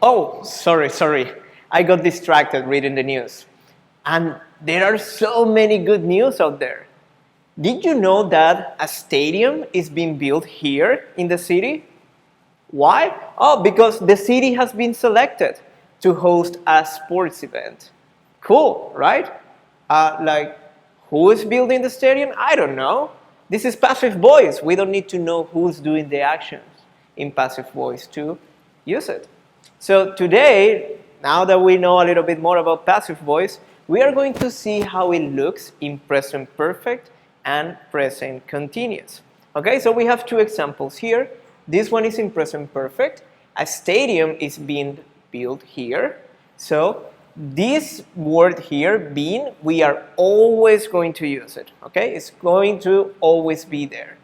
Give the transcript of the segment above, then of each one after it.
Oh, sorry. I got distracted reading the news. And there are so many good news out there. Did you know that a stadium is being built here in the city? Why? Oh, because the city has been selected to host a sports event. Cool, right? Like, who is building the stadium? I don't know. This is passive voice. We don't need to know who's doing the actions in passive voice to use it. So today, now that we know a little bit more about passive voice, we are going to see how it looks in present perfect and present continuous. Okay, so we have two examples here. This one is in present perfect. A stadium is being built here. So this word here, being, we are always going to use it. Okay, it's going to always be there.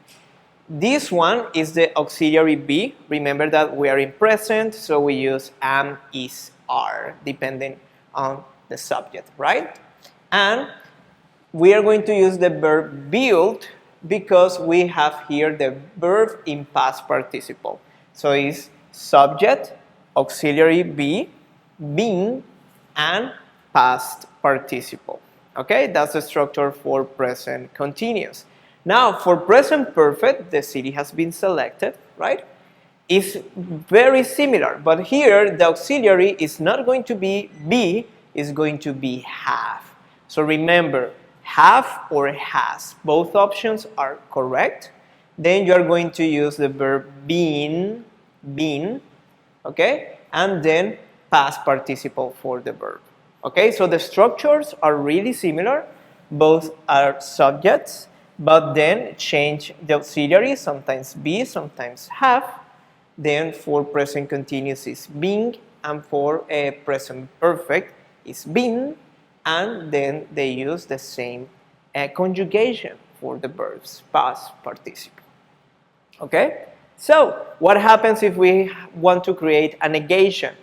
This one is the auxiliary be. Remember that we are in present, so we use am, is, are, depending on the subject, right? And we are going to use the verb build because we have here the verb in past participle. So it's subject, auxiliary be, being, and past participle. Okay, that's the structure for present continuous. Now, for present perfect, the city has been selected, right? It's very similar, but here the auxiliary is not going to be, is going to be have. So remember, have or has, both options are correct. Then you are going to use the verb been, okay? And then past participle for the verb. Okay, so the structures are really similar. Both are subjects, but then change the auxiliary, sometimes be, sometimes have. Then for present continuous is being, and for present perfect is been, and then they use the same conjugation for the verbs, past participle. Okay, so what happens if we want to create a negation?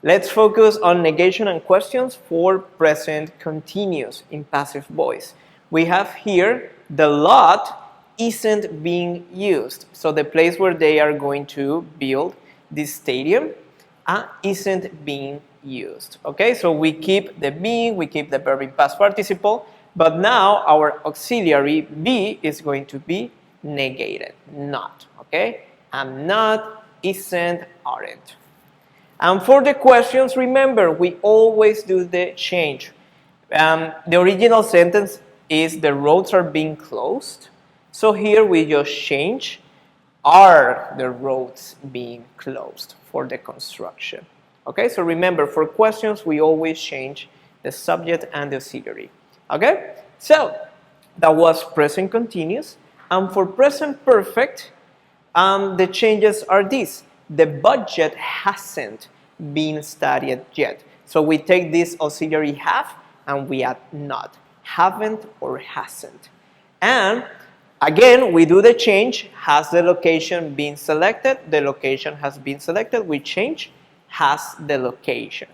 Let's focus on negation and questions for present continuous in passive voice. We have here the lot isn't being used. So the place where they are going to build this stadium isn't being used. Okay, so we keep the being, we keep the verb in past participle, but now our auxiliary be is going to be negated, not. Okay, am not, isn't, aren't. And for the questions, remember, we always do the change. The original sentence is the roads are being closed. So here we just change, are the roads being closed for the construction. Okay, so remember, for questions, we always change the subject and the auxiliary. Okay, so that was present continuous. And for present perfect, the changes are these. The budget hasn't been studied yet. So we take this auxiliary have and we add not. Haven't or hasn't. And again, we do the change. Has the location been selected? The location has been selected. We change. Has the location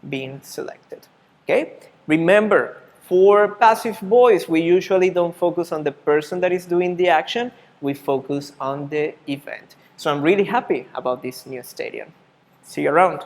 been selected? Okay? Remember, for passive voice, we usually don't focus on the person that is doing the action. We focus on the event. So I'm really happy about this new stadium. See you around.